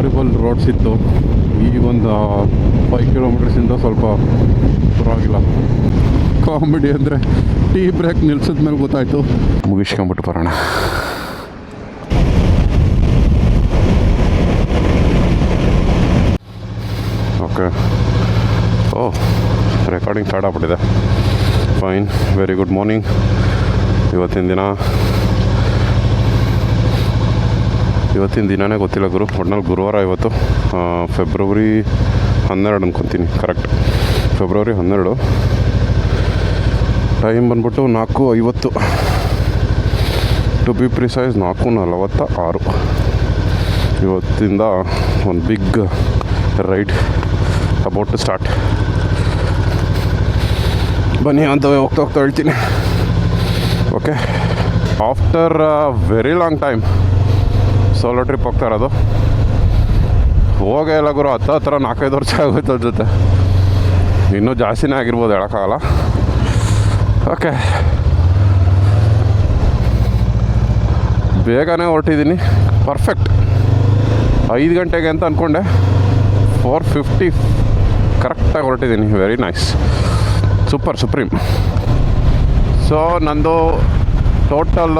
Horrible roads ಇತ್ತು. ಈ ಒಂದು 5 ಕಿಲೋಮೀಟರ್ಸಿಂದ ಸ್ವಲ್ಪ ಪರವಾಗಿಲ್ಲ. ಕಾಮಿಡಿ ಅಂದರೆ ಟೀ ಬ್ರೇಕ್ ನಿಲ್ಸಿದ ಮೇಲೆ ಗೊತ್ತಾಯಿತು. ಮುಗಿಸ್ಕೊಂಬಿಟ್ಟು ಬರೋಣ. ಓಕೆ. ಓಹ್, ರೆಕಾರ್ಡಿಂಗ್ ಸ್ಟಾರ್ಟ್ ಆಗ್ಬಿಟ್ಟಿದೆ. Fine, very good morning. ಇವತ್ತಿನ ದಿನವೇ ಗೊತ್ತಿಲ್ಲ ಗುರು. ಒಟ್ನಲ್ಲಿ ಗುರುವಾರ ಇವತ್ತು. ಫೆಬ್ರವರಿ 12 ಅನ್ಕೊತೀನಿ. Correct, February 12. ಟೈಮ್ ಬಂದ್ಬಿಟ್ಟು 4:50. To be precise 4:46. ಇವತ್ತಿಂದ ಒಂದು big ride about to start. ಬನ್ನಿ ಅಂತ ಹೋಗ್ತಾ ಹೇಳ್ತೀನಿ. Okay, after very long time solo trip ಹೋಗ್ತಾ ಇರೋದು. ಹೋಗೇ ಇಲ್ಲ ಗುರು. ಹತ್ರ 4-5 ವರ್ಷ ಆಗೋಯ್ತು ಅದ್ರ ಜೊತೆ. ಇನ್ನೂ ಜಾಸ್ತಿನೇ ಆಗಿರ್ಬೋದು, ಹೇಳೋಕ್ಕಾಗಲ್ಲ. ಓಕೆ, ಬೇಗನೆ ಹೊರಟಿದ್ದೀನಿ. ಪರ್ಫೆಕ್ಟ್ 5 ಗಂಟೆಗೆ ಅಂತ ಅಂದ್ಕೊಂಡೆ. 4:50 ಕರೆಕ್ಟಾಗಿ ಹೊರಟಿದ್ದೀನಿ. Very nice, super, supreme. So ನಂದು ಟೋಟಲ್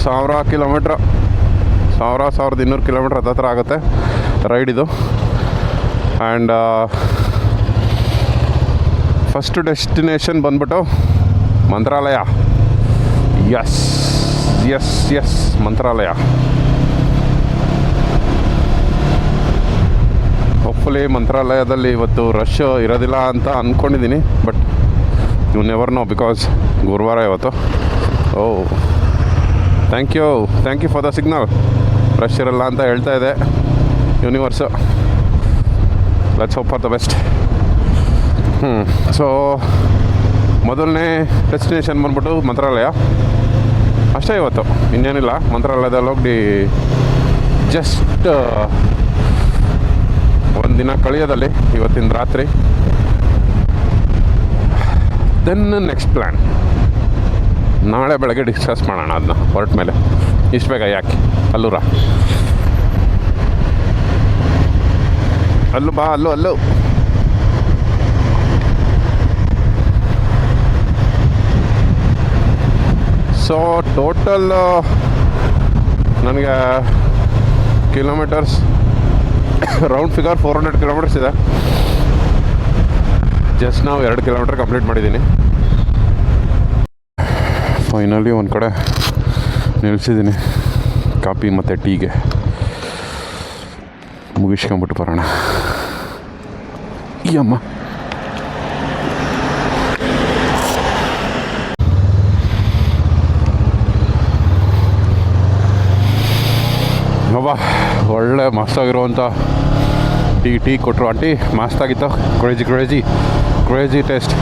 1000 ಕಿಲೋಮೀಟ್ರ್, 1200 ಕಿಲೋಮೀಟ್ರ್ ಹತ್ರ ಆಗುತ್ತೆ ರೈಡ್ ಇದು. ಆ್ಯಂಡ್ ಫಸ್ಟ್ ಡೆಸ್ಟಿನೇಷನ್ ಬಂದ್ಬಿಟ್ಟು Mantralaya. Yes yes yes, Mantralaya. Hopefully ಮಂತ್ರಾಲಯದಲ್ಲಿ ಇವತ್ತು ರಶ್ ಇರೋದಿಲ್ಲ ಅಂತ ಅಂದ್ಕೊಂಡಿದ್ದೀನಿ. But you never know, because ಗುರುವಾರ ಇವತ್ತು. Oh, thank you for the signal. Rush ಇರಲ್ಲ ಅಂತ ಹೇಳ್ತಾ ಇದೆ universe. Let's hope for the best. So ಮೊದಲನೇ ಡೆಸ್ಟಿನೇಷನ್ ಬಂದ್ಬಿಟ್ಟು ಮಂತ್ರಾಲಯ ಅಷ್ಟೇ ಇವತ್ತು, ಇನ್ನೇನಿಲ್ಲ. ಮಂತ್ರಾಲಯದಲ್ಲಿ ಹೋಗಿ ಜಸ್ಟ್ ಒಂದು ದಿನ ಕಳೆಯೋದಲ್ಲಿ ಇವತ್ತಿನ ರಾತ್ರಿ. ದೆನ್ ನೆಕ್ಸ್ಟ್ ಪ್ಲ್ಯಾನ್ ನಾಳೆ ಬೆಳಗ್ಗೆ ಡಿಸ್ಕಸ್ ಮಾಡೋಣ ಅದನ್ನ ಹೊರಟ ಮೇಲೆ. ಇಷ್ಟು ಬೇಗ ಯಾಕೆ? ಅಲ್ಲೂರಾ, ಅಲ್ಲೂ ಬಾ, ಅಲ್ಲೂ. ಸೊ ಟೋಟಲ್ ನನಗೆ ಕಿಲೋಮೀಟರ್ಸ್ ರೌಂಡ್ ಫಿಗರ್ 400 ಕಿಲೋಮೀಟರ್ಸ್ ಇದೆ. ಜಸ್ಟ್ ನಾವು 2 ಕಿಲೋಮೀಟರ್ ಕಂಪ್ಲೀಟ್ ಮಾಡಿದ್ದೀನಿ. ಫೈನಲಿ ಒಂದು ಕಡೆ ನಿಲ್ಲಿಸಿದ್ದೀನಿ ಕಾಫಿ ಮತ್ತು ಟೀಗೆ. ಮುಗಿಸ್ಕೊಂಬಿಟ್ಟು ಬರೋಣ. ಈ ಅಮ್ಮ ಅಬ್ಬಾ, ಒಳ್ಳೆ ಮಸ್ತಾಗಿರುವಂಥ ಟೀ ಕೊಟ್ಟರು ಆಂಟಿ. ಮಸ್ತಾಗಿತ್ತು. Crazy taste.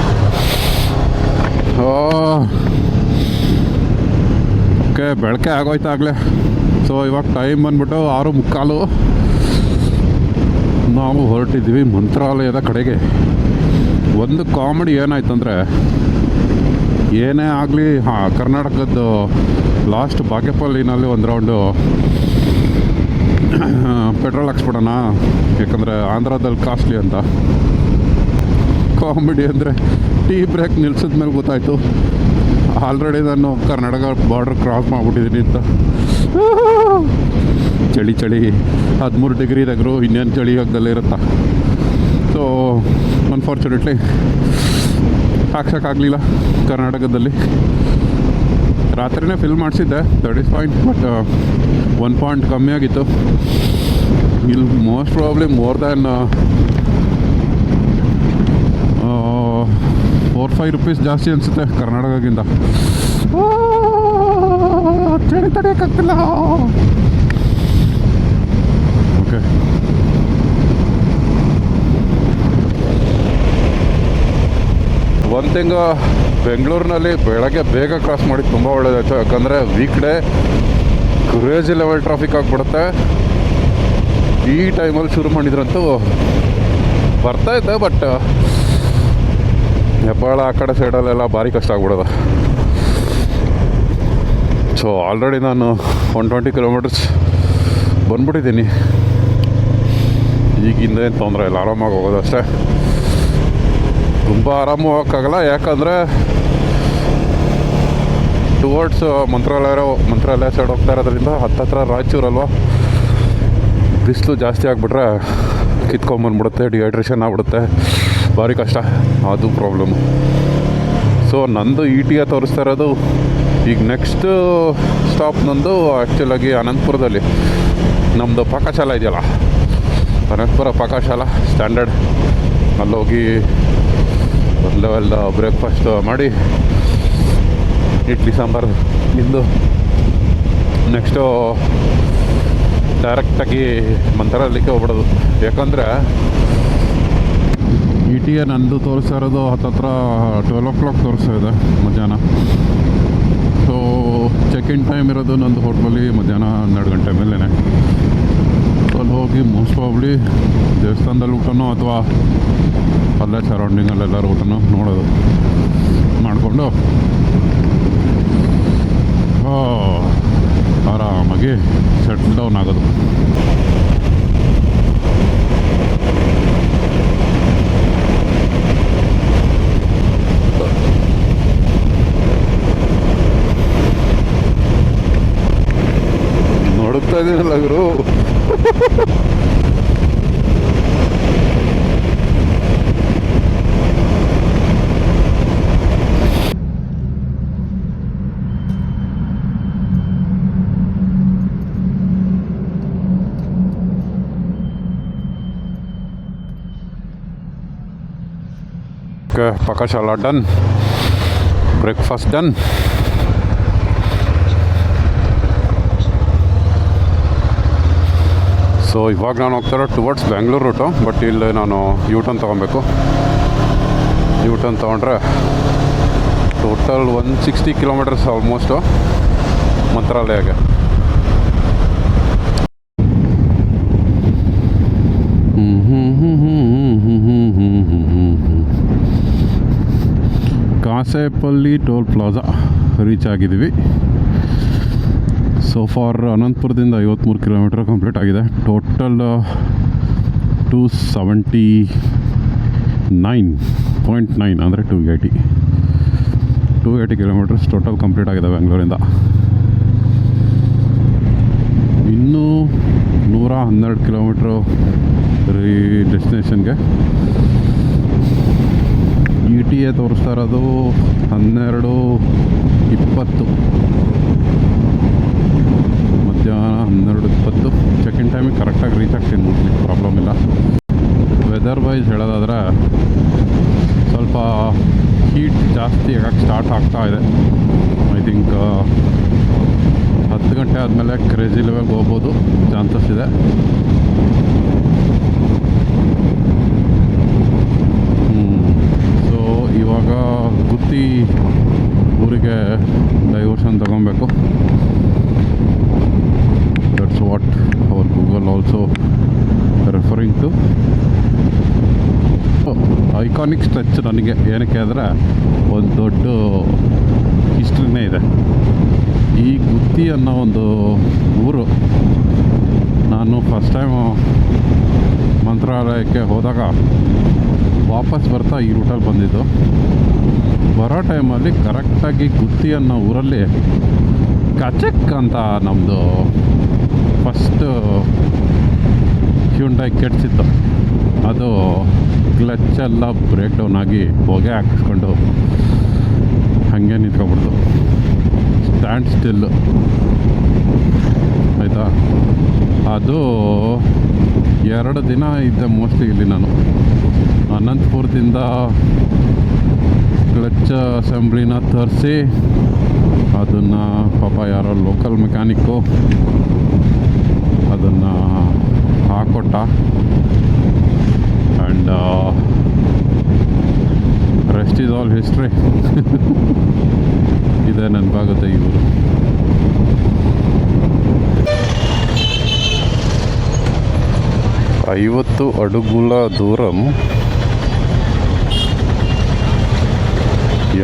ಓಕೆ, ಬೆಳಕೆ ಆಗೋಯ್ತು ಆಗಲೇ. ಸೊ ಇವಾಗ ಟೈಮ್ ಬಂದ್ಬಿಟ್ಟು 6:45. ನಾವು ಹೊರಟಿದ್ವಿ ಮಂತ್ರಾಲಯದ ಕಡೆಗೆ. ಒಂದು ಕಾಮಿಡಿ ಏನಾಯ್ತಂದರೆ, ಏನೇ ಆಗಲಿ ಕರ್ನಾಟಕದ್ದು ಲಾಸ್ಟ್ ಬಾಗೇಪಲ್ಲಿನಲ್ಲಿ ಒಂದು ರೌಂಡು ಪೆಟ್ರೋಲ್ ಹಾಕ್ಸ್ಬಿಡೋಣ, ಯಾಕಂದರೆ ಆಂಧ್ರದಲ್ಲಿ ಕಾಸ್ಟ್ಲಿ ಅಂತ. ಕಾಮಿಡಿ ಅಂದರೆ ಟೀ ಬ್ರೇಕ್ ನಿಲ್ಸಿದ ಮೇಲೆ ಗೊತ್ತಾಯಿತು ಆಲ್ರೆಡಿ ನಾನು ಕರ್ನಾಟಕ ಬಾರ್ಡ್ರ್ ಕ್ರಾಸ್ ಮಾಡಿಬಿಟ್ಟಿದ್ದೀನಿ ಅಂತ. ಚಳಿ 13 ಡಿಗ್ರಿ ಇದಾಗ್ರು ಇನ್ನೇನು ಚಳಿ ಆಗದಲ್ಲೇ ಇರುತ್ತಾ. ಸೊ ಅನ್ಫಾರ್ಚುನೇಟ್ಲಿ ಹಾಕ್ಸೋಕ್ಕಾಗಲಿಲ್ಲ ಕರ್ನಾಟಕದಲ್ಲಿ. ರಾತ್ರಿನೇ ಫಿಲ್ ಮಾಡಿಸಿದ್ದೆ, 30 ಪಾಯಿಂಟ್. ಬಟ್ 1 ಪಾಯಿಂಟ್ ಕಮ್ಮಿ ಆಗಿತ್ತು. ಇಲ್ಲಿ most probably more than 4-5 rupees ಜಾಸ್ತಿ ಅನಿಸುತ್ತೆ ಕರ್ನಾಟಕಕ್ಕಿಂತ. ಚಳಿ ತಡೆಯೋಕ್ಕಾಗ್ತಿಲ್ಲ. ಓಕೆ, ಒನ್ ಥಿಂಗ್, ಬೆಂಗಳೂರಿನಲ್ಲಿ ಬೆಳಗ್ಗೆ ಬೇಗ ಕ್ರಾಸ್ ಮಾಡಿ ತುಂಬ ಒಳ್ಳೆಯದಾಯಿತು. ಯಾಕಂದರೆ weak day crazy level traffic ಆಗಿಬಿಡುತ್ತೆ. ಈ ಟೈಮಲ್ಲಿ ಶುರು ಮಾಡಿದ್ರಂತೂ ಬರ್ತಾಯಿದ್ದೆ. ಬಟ್ ಹೆಬ್ಬಾಳ ಆ ಕಡೆ ಸೈಡಲ್ಲೆಲ್ಲ ಭಾರಿ ಕಷ್ಟ ಆಗ್ಬಿಡೋದು. ಸೊ ಆಲ್ರೆಡಿ ನಾನು 120 ಕಿಲೋಮೀಟರ್ಸ್ ಬಂದ್ಬಿಟ್ಟಿದ್ದೀನಿ. ಈಗಿಂದ ಏನು ತೊಂದರೆ ಇಲ್ಲ, ಆರಾಮಾಗಿ ಹೋಗೋದು ಅಷ್ಟೇ. ತುಂಬ ಆರಾಮ ಹೋಗೋಕ್ಕಾಗಲ್ಲ, ಯಾಕಂದರೆ ಟುವರ್ಡ್ಸ್ ಮಂತ್ರಾಲಯ ಸೈಡ್ ಹೋಗ್ತಾ ಇರೋದ್ರಿಂದ ಹತ್ತತ್ರ ರಾಯಚೂರಲ್ವ, ಬಿಸಿಲು ಜಾಸ್ತಿ ಆಗಿಬಿಟ್ರೆ ಕಿತ್ಕೊಂಬಂದ್ಬಿಡುತ್ತೆ, ಡಿಹೈಡ್ರೇಷನ್ ಆಗಿಬಿಡುತ್ತೆ, ಭಾರಿ ಕಷ್ಟ, ಅದು ಪ್ರಾಬ್ಲಮ್ಮು. ಸೊ ನಂದು ETA ತೋರಿಸ್ತಾ ಇರೋದು ಈಗ ನೆಕ್ಸ್ಟ್ ಸ್ಟಾಪ್ ನಂದು ಆ್ಯಕ್ಚುಲಾಗಿ ಅನಂತಪುರದಲ್ಲಿ ನಮ್ಮದು ಪಾಕಶಾಲ ಇದೆಯಲ್ಲ, ಅನಂತಪುರ ಪಾಕಶಾಲ ಸ್ಟ್ಯಾಂಡರ್ಡ್, ಅಲ್ಲೋಗಿ ಒಂದು ಲೆವೆಲ್ ಬ್ರೇಕ್ಫಾಸ್ಟ್ ಮಾಡಿ ಇಡ್ಲಿ ಸಾಂಬಾರು ತಿಂದು ನೆಕ್ಸ್ಟು ಡೈರೆಕ್ಟಾಗಿ ಮಂತ್ರಾಲಯಕ್ಕೆ ಹೋಗ್ಬಿಡೋದು. ಯಾಕಂದರೆ ETA ನಂದು ತೋರಿಸ್ತಾ ಇರೋದು ಹತ್ತತ್ರ 12 o'clock ತೋರಿಸ್ತಾ ಇದೆ ಮಧ್ಯಾಹ್ನ. ಸೊ ಚೆಕ್-ಇನ್ ಟೈಮ್ ಇರೋದು ನಂದು ಹೋಟ್ಲಲ್ಲಿ ಮಧ್ಯಾಹ್ನ 12 ಗಂಟೆ ಮೇಲೇ. ಸೊ ಅಲ್ಲಿ ಹೋಗಿ ಮೋಸ್ಟ್ ಪ್ರಾಬ್ಲಿ ದೇವಸ್ಥಾನದಲ್ಲಿ ಊಟನೋ ಅಥವಾ ಅಲ್ಲೇ ಸರೌಂಡಿಂಗಲ್ಲೆಲ್ಲರೂ ಊಟನೋ ನೋಡೋದು ಮಾಡಿಕೊಂಡು ಆರಾಮಾಗಿ ಸೆಟ್ಲ್ ಡೌನ್ ಆಗೋದು. ನೋಡುತ್ತಾ ಇದ್ದೀನಲ್ಲ ಗುರು, ಪಾಕಶಾಲ ಡನ್, ಬ್ರೇಕ್ಫಾಸ್ಟ್ ಡನ್. ಸೊ ಇವಾಗ ನಾನು ಹೋಗ್ತಾರೋ ಟುವರ್ಡ್ಸ್ ಬ್ಯಾಂಗ್ಳೂರು ರೂಟು, ಬಟ್ ಇಲ್ಲಿ ನಾನು U-turn ತೊಗೊಬೇಕು. U-turn ತೊಗೊಂಡ್ರೆ ಟೋಟಲ್ 160 ಕಿಲೋಮೀಟರ್ಸ್ ಆಲ್ಮೋಸ್ಟು ಮಂತ್ರಾಲಯಗೆ. ಕಾಸೇಪಲ್ಲಿ ಟೋಲ್ ಪ್ಲಾಜಾ ರೀಚ್ ಆಗಿದ್ದೀವಿ. ಸೊ ಫಾರ್ ಅನಂತಪುರದಿಂದ 53 ಕಿಲೋಮೀಟರ್ ಕಂಪ್ಲೀಟ್ ಆಗಿದೆ. ಟೋಟಲ್ 279.9 ಅಂದರೆ 280 ಕಿಲೋಮೀಟರ್ಸ್ ಟೋಟಲ್ ಕಂಪ್ಲೀಟ್ ಆಗಿದೆ ಬೆಂಗಳೂರಿಂದ. ಇನ್ನೂ 112 ಕಿಲೋಮೀಟ್ರು ಡೆಸ್ಟಿನೇಷನ್ಗೆ. ETA ತೋರಿಸ್ತಾ ಇರೋದು 12:20 ಮಧ್ಯಾಹ್ನ 12:20. ಚೆಕ್-ಇನ್ ಟೈಮಿಗೆ ಕರೆಕ್ಟಾಗಿ ರೀಚ್ ಆಗ್ತೀನಿ, ಮೋಸ್ಟ್ಲಿ ಪ್ರಾಬ್ಲಮ್ ಇಲ್ಲ. ವೆದರ್ ವೈಸ್ ಹೇಳೋದಾದರೆ ಸ್ವಲ್ಪ ಹೀಟ್ ಜಾಸ್ತಿ ಆಗಕ್ಕೆ ಸ್ಟಾರ್ಟ್ ಆಗ್ತಾ ಇದೆ. ಐ ಥಿಂಕ್ 10 ಗಂಟೆ ಆದಮೇಲೆ ಕ್ರೇಜಿ ಲೆವೆಲ್ಗೆ ಹೋಗ್ಬೋದು, ಚಾನ್ಸಸ್ ಇದೆ. ಸೊ ಇವಾಗ ಗುತ್ತಿ ಊರಿಗೆ ಡೈವರ್ಷನ್ ತಗೊಬೇಕು. That's what our Google also referring to. Iconic stretch ನನಗೆ ಏನಕ್ಕೆ ಅಂದರೆ ಒಂದು ದೊಡ್ಡ ಹಿಸ್ಟ್ರಿನೇ ಇದೆ. ಈ ಗುತ್ತಿ ಅನ್ನೋ ಒಂದು ಊರು, ನಾನು ಫಸ್ಟ್ ಟೈಮು ಮಂತ್ರಾಲಯಕ್ಕೆ ಹೋದಾಗ ವಾಪಸ್ ಬರ್ತಾ ಈ ರೂಟಲ್ಲಿ ಬಂದಿದ್ದು. ಬರೋ ಟೈಮಲ್ಲಿ ಕರೆಕ್ಟಾಗಿ ಗುತ್ತಿ ಅನ್ನೋ ಊರಲ್ಲಿ ಕಚಕ್ ಅಂತ ನಮ್ಮದು ಫಸ್ಟು ಹ್ಯುಂಡೈ ಕೆಡ್ಸಿತ್ತು. ಅದು ಕ್ಲಚ್ಚೆಲ್ಲ ಬ್ರೇಕ್ ಡೌನ್ ಆಗಿ ಹೊಗೆ ಹಾಕಿಸ್ಕೊಂಡು ಹಾಗೆ ನಿಂತ್ಕೊಬಿಡ್ತು, ಸ್ಟ್ಯಾಂಡ್ ಸ್ಟಿಲ್ಲು ಆಯಿತಾ. ಅದು 2 ದಿನ ಇದ್ದೆ ಮೋಸ್ಟ್ಲಿ ಇಲ್ಲಿ ನಾನು. ಅನಂತಪುರದಿಂದ ಕ್ಲಚ್ ಅಸೆಂಬ್ಲಿನ ತರಿಸಿ ಅದನ್ನು ಪಾಪ ಯಾರೋ ಲೋಕಲ್ ಮೆಕ್ಯಾನಿಕ್ಕು ಅದನ್ನು ಹಾಕ್ಕೊಟ್ಟ. And rest is all history. ಇದೇ ನೆನಪಾಗುತ್ತೆ ಇವರು. ಐವತ್ತು ಅಡುಗುಲ ದೂರಂ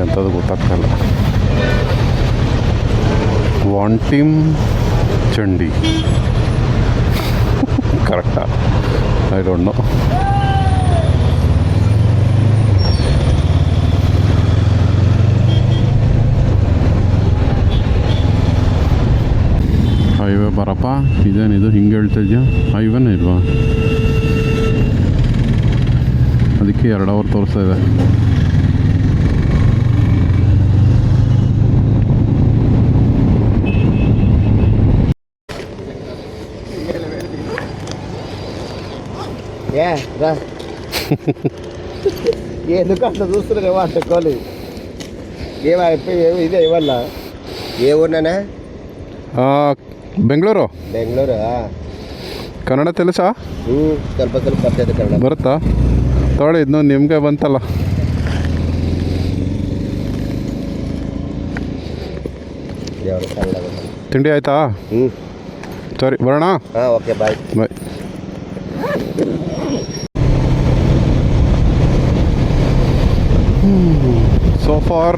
ಎಂಥದ್ದು ಗೊತ್ತಾಗ್ತಾಯಿಲ್ಲ. ವಾಂಟಿಮ್ ಚಂಡಿ ಕರೆಕ್ಟಾ ಐ ಡೋಂಟ್ ನೋ. ಹೈವೇ ಬರಪ್ಪ, ಇದೇನಿದು ಹಿಂಗೆ ಹೇಳ್ತಾ ಇದೆಯಾ? ಹೈವೇನೇ ಇಲ್ವಾ? ಅದಕ್ಕೆ 2 ಅವರ್ ತೋರಿಸ್ತಾ ಇದೆ. ఎందుకంటే చూస్తున్నారు వంటకోలు ఇదే ఇవల్ల ఏ ఊరినా? ಬೆಂಗಳೂರು. ಬೆಂಗಳೂರು. ಕನ್ನಡ తెలుసా? ಸ್ವಲ್ಪ ಸ್ವಲ್ಪ ಬರ್ತದೆ ಕನ್ನಡ. ಬರುತ್ತಾ? ತೊಗೊಳ್ಳಿ, ಇದನ್ನು ನಿಮಗೆ ಬಂತಲ್ಲ. ತಿಂಡಿ ಆಯ್ತಾ? ಸರಿ ಬರೋಣ. ಹಾಂ, okay, bye. Bye. So far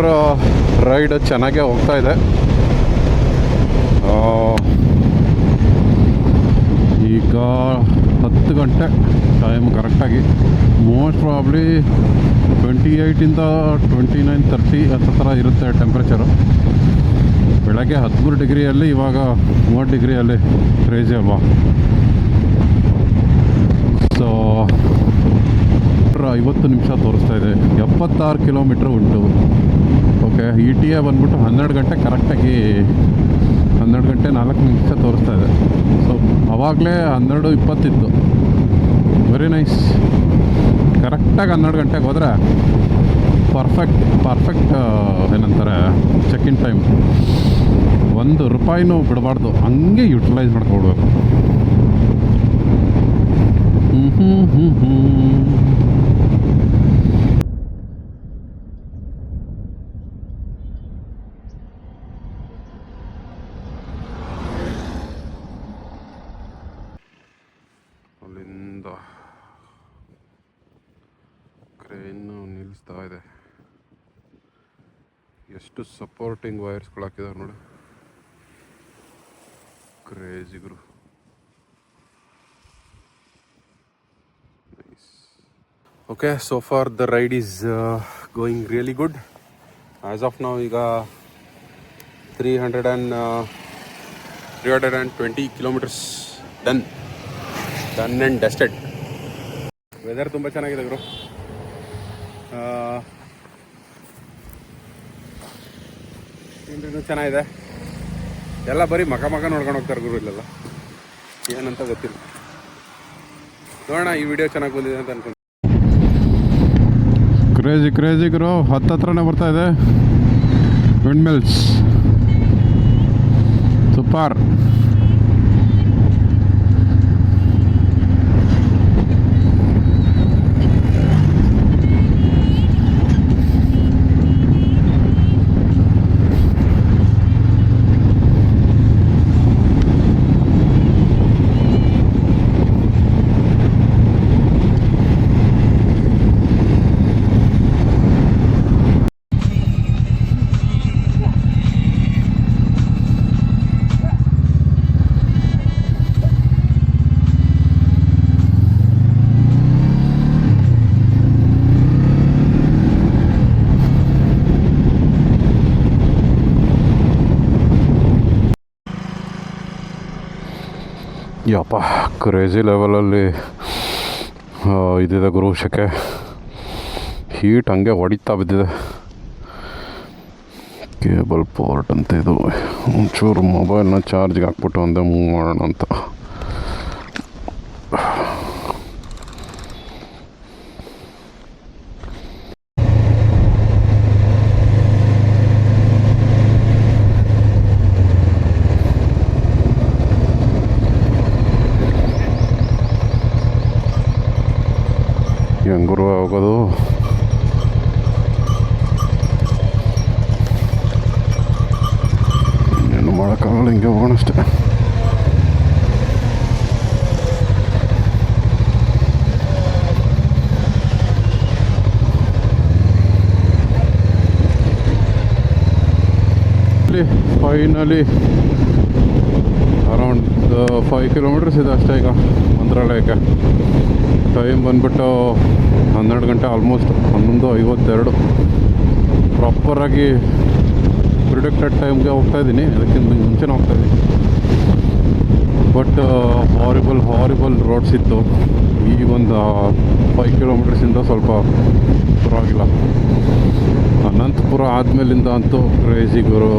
ride ಚೆನ್ನಾಗೇ ಹೋಗ್ತಾ ಇದೆ. ಈಗ 10 ಗಂಟೆ ಟೈಮ್ ಕರೆಕ್ಟಾಗಿ. ಮೋಸ್ಟ್ ಪ್ರಾಬ್ಲಿ 28ಇಂದ 29, 30 ಹತ್ರ ಥರ ಇರುತ್ತೆ ಟೆಂಪ್ರೇಚರು. ಬೆಳಗ್ಗೆ 13 ಡಿಗ್ರಿಯಲ್ಲಿ, ಇವಾಗ 30 ಡಿಗ್ರಿಯಲ್ಲಿ. ಕ್ರೇಜಿ ಅಲ್ವಾ? ಸೊ 50 ನಿಮಿಷ ತೋರಿಸ್ತಾ ಇದೆ. 76 ಕಿಲೋಮೀಟ್ರ್ ಉಂಟು. ಓಕೆ, ETA ಬಂದ್ಬಿಟ್ಟು 12 ಗಂಟೆ ಕರೆಕ್ಟಾಗಿ 12 ಗಂಟೆ 4 ನಿಮಿಷ ತೋರಿಸ್ತಾ ಇದೆ. ಸೊ ಆವಾಗಲೇ 12:20 ಇತ್ತು. Very nice. ಕರೆಕ್ಟಾಗಿ 12 ಗಂಟೆಗೆ ಹೋದರೆ ಪರ್ಫೆಕ್ಟ್ ಏನಂತಾರೆ ಚೆಕ್-ಇನ್ ಟೈಮ್. ₹1 ಬಿಡಬಾರ್ದು, ಹಂಗೆ ಯುಟಿಲೈಸ್ ಮಾಡ್ಕೊಳ್ಬೇಕು. ಅಲ್ಲಿಂದ ಕ್ರೇನು ನಿಲ್ಲಿಸ್ತಾ ಇದೆ. ಎಷ್ಟು ಸಪೋರ್ಟಿಂಗ್ ವೈರ್ಸ್ಗಳು ಹಾಕಿದ್ದಾರೆ ನೋಡಿ. ಕ್ರೇಜಿ ಗುರು. Nice. Okay, so far the ride is going really good. As of ನಾವು ಈಗ 320 kilometres done and dusted. Weather ತುಂಬ ಚೆನ್ನಾಗಿದೆ ಗುರು. ಇನ್ನೂ ಚೆನ್ನಾಗಿದೆ. ಎಲ್ಲ ಬರೀ ಮಗ ನೋಡ್ಕೊಂಡು ಹೋಗ್ತಾರೆ ಗುರು ಇಲ್ಲೆಲ್ಲ. ಏನಂತ ಗೊತ್ತಿಲ್ಲ. ನೋಡೋಣ, ಈ ವಿಡಿಯೋ ಚೆನ್ನಾಗಿ ಬಂದಿದೆ ಅಂತ ಅನ್ಕೊಂಡು. ಕ್ರೇಜಿ ಗುರು. ಹತ್ರನೇ ಬರ್ತಾ ಇದೆ ವಿಂಡ್ ಮಿಲ್ಸ್. ಸೂಪರ್. ಯಪ್ಪ, ಕ್ರೇಜಿ ಲೆವೆಲಲ್ಲಿ ಇದಿದೆ ಗುರು. ಶೆಕೆ, ಹೀಟ್ ಹಂಗೆ ಹೊಡಿತಾ ಬಿದ್ದಿದೆ. ಕೇಬಲ್ ಪೋರ್ಟ್ ಅಂತ ಇದು. ಒಂಚೂರು ಮೊಬೈಲ್ನ ಚಾರ್ಜ್ಗೆ ಹಾಕ್ಬಿಟ್ಟು ಒಂದೇ ಮೂವ್ ಮಾಡೋಣ ಅಂತ. ಹೆಂಗುರು ಹೋಗೋದು? ಏನು ಮಾಡೋಕ್ಕಾಗಲ್ಲ, ಹಿಂಗೆ ಹೋಗೋಣ ಅಷ್ಟೇ. ಫೈನಲಿ ಅರೌಂಡ್ 5 ಕಿಲೋಮೀಟರ್ಸ್ ಇದೆ ಅಷ್ಟೇ ಈಗ ಮಂತ್ರಾಲಯಕ್ಕೆ. ಟೈಮ್ ಬಂದ್ಬಿಟ್ಟು 12 ಗಂಟೆ, ಆಲ್ಮೋಸ್ಟ್ 11:52. ಪ್ರಾಪರಾಗಿ ಪ್ರಿಡಿಕ್ಟೆಡ್ ಟೈಮ್ಗೆ ಹೋಗ್ತಾಯಿದ್ದೀನಿ, ಅದಕ್ಕಿಂತ ಮುಂಚೆನೇ ಹೋಗ್ತಾಯಿದ್ದೀನಿ. ಬಟ್ ಹಾರಿಬಲ್ ರೋಡ್ಸ್ ಇತ್ತು. ಈ ಒಂದು 5 ಕಿಲೋಮೀಟರ್ಸಿಂದ ಸ್ವಲ್ಪ ಪರವಾಗಿಲ್ಲ. ಅನಂತಪುರ ಆದಮೇಲಿಂದ ಅಂತೂ ಕ್ರೇಜಿ ಗುರು.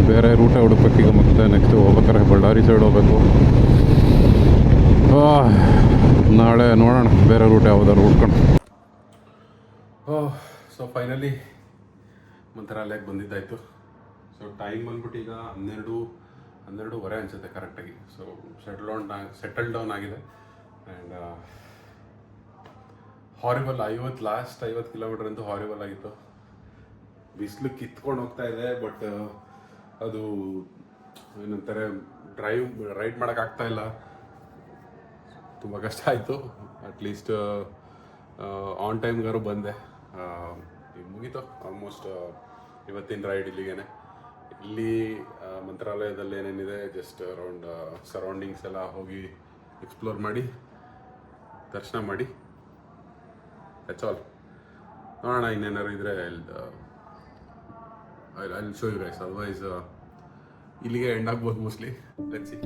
ಬೇರೆ ರೂಟೇ ಹುಡುಕ್ಬೇಕು ಈಗ. ಮತ್ತೆ ನೆಕ್ಸ್ಟ್ ಹೋಗ್ಬೇಕಾದ್ರೆ ಬಳ್ಳಾರಿ ಸೈಡ್ ಹೋಗ್ಬೇಕು. ನಾಳೆ ನೋಡೋಣ ಬೇರೆ ರೂಟ್ ಯಾವುದಾದ್ರು ಹುಡ್ಕೊಂಡು. ಸೊ ಫೈನಲಿ ಮಂತ್ರಾಲಯಕ್ಕೆ ಬಂದಿದ್ದಾಯಿತು. ಸೊ ಟೈಮ್ ಬಂದ್ಬಿಟ್ಟು ಈಗ 12:30 ಅನಿಸುತ್ತೆ ಕರೆಕ್ಟಾಗಿ. ಸೊ ಸೆಟಲ್ ಡೌನ್ ಆಗಿದೆ. ಆ್ಯಂಡ್ ಹಾರಿಬಲ್ ಲಾಸ್ಟ್ 50 ಕಿಲೋಮೀಟರ್ ಅಂತೂ ಹಾರಿಬಲ್ ಆಗಿತ್ತು. ಬಿಸಿಲು ಕಿತ್ಕೊಂಡು ಹೋಗ್ತಾ ಇದೆ. ಬಟ್ ಅದು ಏನಂತಾರೆ, ರೈಡ್ ಮಾಡೋಕ್ಕಾಗ್ತಾ ಇಲ್ಲ. ತುಂಬ ಕಷ್ಟ ಆಯಿತು. ಅಟ್ಲೀಸ್ಟ್ ಆನ್ ಟೈಮ್ಗಾರು ಬಂದೆ. ಈಗ ಮುಗೀತು ಆಲ್ಮೋಸ್ಟ್ ಇವತ್ತಿನ ರೈಡ್ ಇಲ್ಲಿಗೇನೆ. ಇಲ್ಲಿ ಮಂತ್ರಾಲಯದಲ್ಲಿ ಏನೇನಿದೆ ಜಸ್ಟ್ ಅರೌಂಡ್ ಸರೌಂಡಿಂಗ್ಸ್ ಎಲ್ಲ ಹೋಗಿ ಎಕ್ಸ್ಪ್ಲೋರ್ ಮಾಡಿ ದರ್ಶನ ಮಾಡಿ, ದಟ್ಸ್ ಆಲ್. ನೋಡೋಣ ಇನ್ನೇನಾದ್ರು ಇದ್ದರೆ I show you guys. Otherwise ಇಲ್ಲಿಗೆ ಎಂಡ್ ಆಗ್ಬೋದು ಮೋಸ್ಟ್ಲಿ. Let's C.